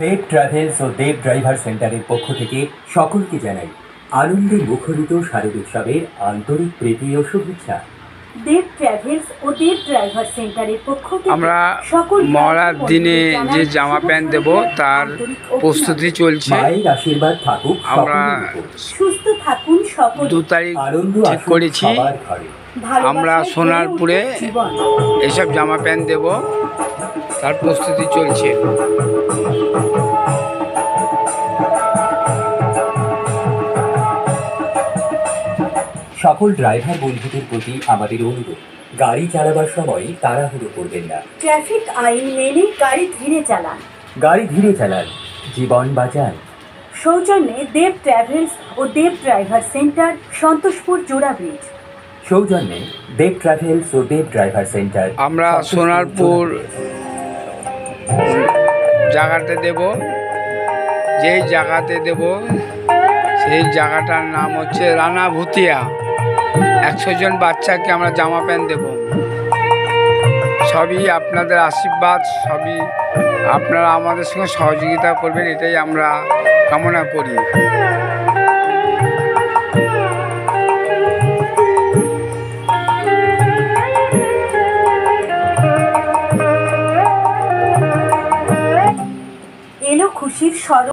দেব travels ও দেব driver সেন্টারের পক্ষ থেকে সকলকে জানাই আনন্দে মুখরিত শারদ উৎসবের আন্তরিক প্রীতি ও শুভেচ্ছা। দেব ট্রাভেলস ও দেব ড্রাইভার সেন্টারের পক্ষ থেকে আমরা সকল মহারাজ দিনে যে জামা প্যান্ট দেব তার প্রস্তুতি চলছে। মায়ের আশীর্বাদ থাকুক আমরা সকলের উপর। সুস্থ থাকুন সকল 2 তারিখ আনন্দ ঠিক আসুক করেছি। সবার ঘরে। আমরা সোনারপুরে এইসব জামা প্যান্ট দেব, তার প্রস্তুতি চলছে। সকল ড্রাইভার বন্ধুদের প্রতি আমাদের অনুরোধ, গাড়ি চালাবার সময় তাড়াহুড়ো করবেন না। ট্রাফিক আইন মেনে গাড়ি ধীরে চালান। গাড়ি ধীরে চালান, জীবন বাঁচান। সৌজন্যে দেব ট্রাভেলস ও দেব ড্রাইভার সেন্টার, সন্তোষপুর জোড়া ব্রিজ। সৌজন্যে দেব ট্রাভেলস ও দেব ড্রাইভার সেন্টার। আমরা সোনারপুর জায়গাতে দেব, যেই জায়গাতে দেব সেই জায়গাটার নাম হচ্ছে রানা ভুতিয়া। 100 জন বাচ্চাকে আমরা জামা প্যান্ট দেব। সবই আপনাদের আশীর্বাদ, সবই আপনারা আমাদের সঙ্গে সহযোগিতা করবেন, এটাই আমরা কামনা করি।